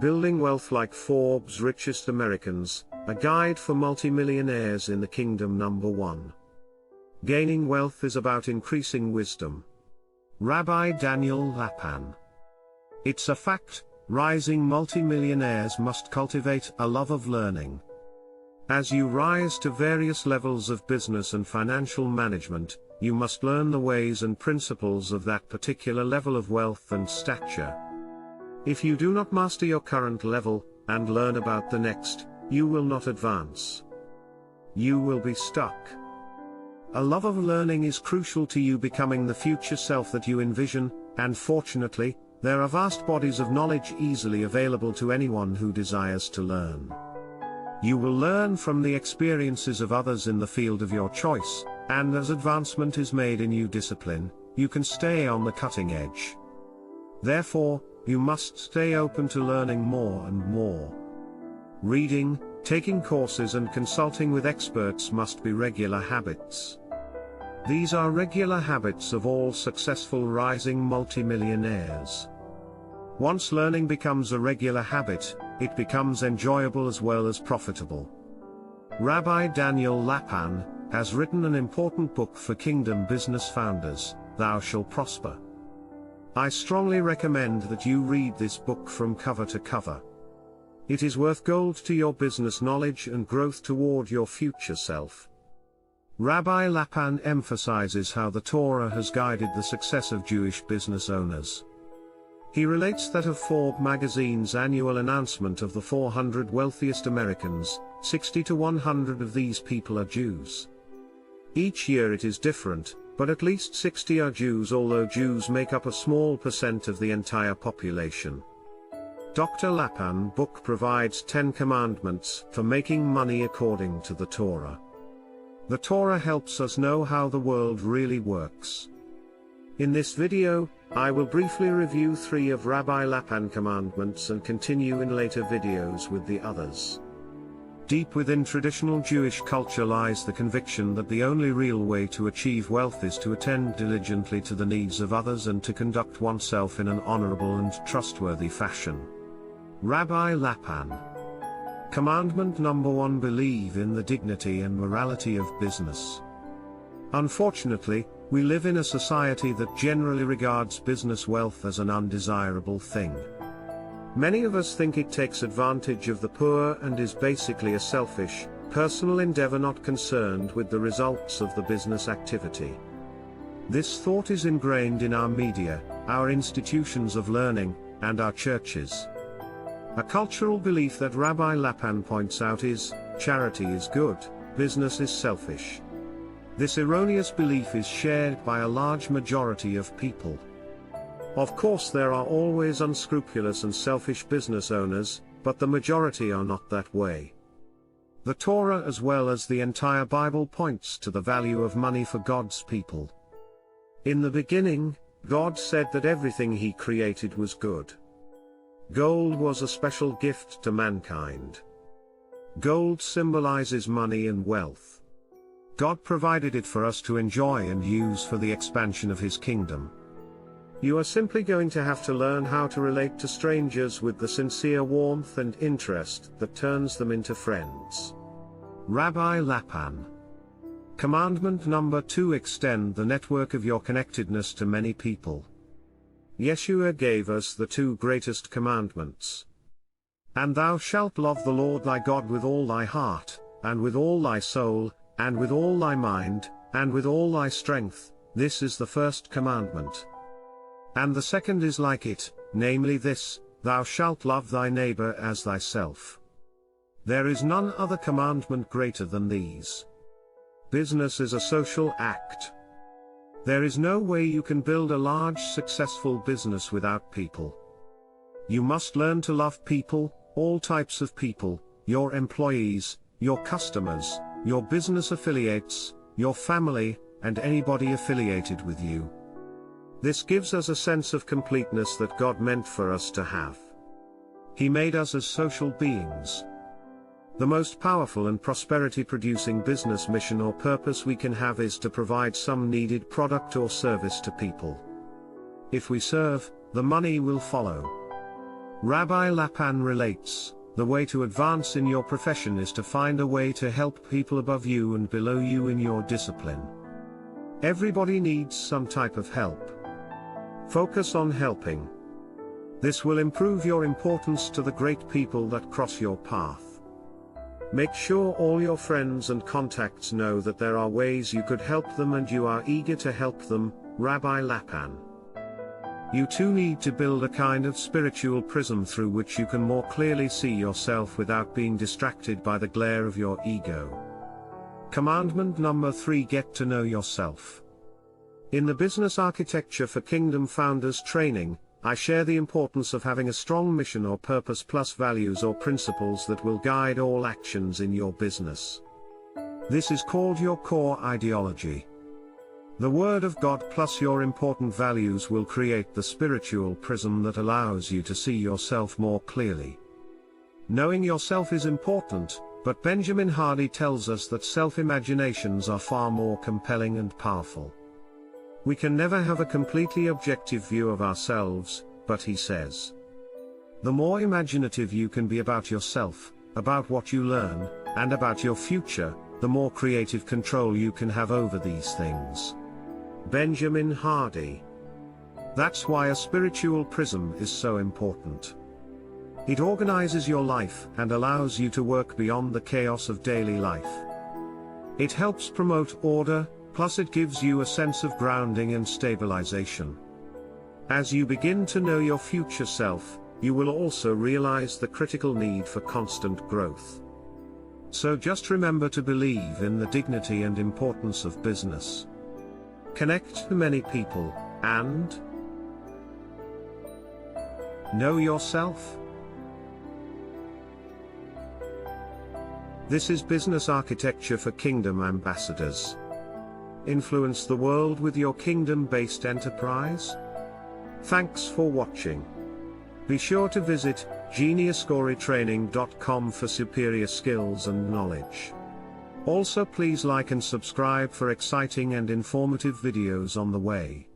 Building Wealth Like Forbes' Richest Americans, a guide for multimillionaires in the kingdom. Number 1. Gaining wealth is about increasing wisdom. Rabbi Daniel Lapin. It's a fact, rising multimillionaires must cultivate a love of learning. As you rise to various levels of business and financial management, you must learn the ways and principles of that particular level of wealth and stature. If you do not master your current level, and learn about the next, you will not advance. You will be stuck. A love of learning is crucial to you becoming the future self that you envision, and fortunately, there are vast bodies of knowledge easily available to anyone who desires to learn. You will learn from the experiences of others in the field of your choice, and as advancement is made in new discipline, you can stay on the cutting edge. Therefore, you must stay open to learning more and more. Reading, taking courses and consulting with experts must be regular habits. These are regular habits of all successful rising multimillionaires. Once learning becomes a regular habit, it becomes enjoyable as well as profitable. Rabbi Daniel Lapin has written an important book for kingdom business founders, Thou Shalt Prosper. I strongly recommend that you read this book from cover to cover. It is worth gold to your business knowledge and growth toward your future self. Rabbi Lapin emphasizes how the Torah has guided the success of Jewish business owners. He relates that of Forbes magazine's annual announcement of the 400 wealthiest Americans, 60 to 100 of these people are Jews. Each year it is different, but at least 60 are Jews, although Jews make up a small percent of the entire population. Dr. Lapin's book provides 10 commandments for making money according to the Torah. The Torah helps us know how the world really works. In this video, I will briefly review 3 of Rabbi Lapin's commandments and continue in later videos with the others. Deep within traditional Jewish culture lies the conviction that the only real way to achieve wealth is to attend diligently to the needs of others and to conduct oneself in an honorable and trustworthy fashion. Rabbi Lapin. Commandment number 1: Believe in the dignity and morality of business. Unfortunately, we live in a society that generally regards business wealth as an undesirable thing. Many of us think it takes advantage of the poor and is basically a selfish, personal endeavor not concerned with the results of the business activity. This thought is ingrained in our media, our institutions of learning, and our churches. A cultural belief that Rabbi Lapin points out is, charity is good, business is selfish. This erroneous belief is shared by a large majority of people. Of course, there are always unscrupulous and selfish business owners, but the majority are not that way. The Torah as well as the entire Bible points to the value of money for God's people. In the beginning, God said that everything He created was good. Gold was a special gift to mankind. Gold symbolizes money and wealth. God provided it for us to enjoy and use for the expansion of His kingdom. You are simply going to have to learn how to relate to strangers with the sincere warmth and interest that turns them into friends. Rabbi Lapin. Commandment number 2: Extend the network of your connectedness to many people. Yeshua gave us the 2 greatest commandments. And thou shalt love the Lord thy God with all thy heart, and with all thy soul, and with all thy mind, and with all thy strength. This is the first commandment. And the second is like it, namely this, thou shalt love thy neighbor as thyself. There is none other commandment greater than these. Business is a social act. There is no way you can build a large successful business without people. You must learn to love people, all types of people, your employees, your customers, your business affiliates, your family, and anybody affiliated with you. This gives us a sense of completeness that God meant for us to have. He made us as social beings. The most powerful and prosperity-producing business mission or purpose we can have is to provide some needed product or service to people. If we serve, the money will follow. Rabbi Lapin relates, the way to advance in your profession is to find a way to help people above you and below you in your discipline. Everybody needs some type of help. Focus on helping. This will improve your importance to the great people that cross your path. Make sure all your friends and contacts know that there are ways you could help them and you are eager to help them, Rabbi Lapin. You too need to build a kind of spiritual prism through which you can more clearly see yourself without being distracted by the glare of your ego. Commandment number 3: Get to know yourself. In the Business Architecture for Kingdom Founders training, I share the importance of having a strong mission or purpose plus values or principles that will guide all actions in your business. This is called your core ideology. The Word of God plus your important values will create the spiritual prism that allows you to see yourself more clearly. Knowing yourself is important, but Benjamin Hardy tells us that self-imaginations are far more compelling and powerful. We can never have a completely objective view of ourselves, but he says, the more imaginative you can be about yourself, about what you learn, and about your future, the more creative control you can have over these things. Benjamin Hardy. That's why a spiritual prism is so important. It organizes your life and allows you to work beyond the chaos of daily life. It helps promote order, plus it gives you a sense of grounding and stabilization. As you begin to know your future self, you will also realize the critical need for constant growth. So just remember to believe in the dignity and importance of business. Connect to many people, and know yourself. This is Business Architecture for Kingdom Ambassadors. Influence the world with your kingdom-based enterprise? Thanks for watching. Be sure to visit GeniusCoretraining.com for superior skills and knowledge. Also please like and subscribe for exciting and informative videos on the way.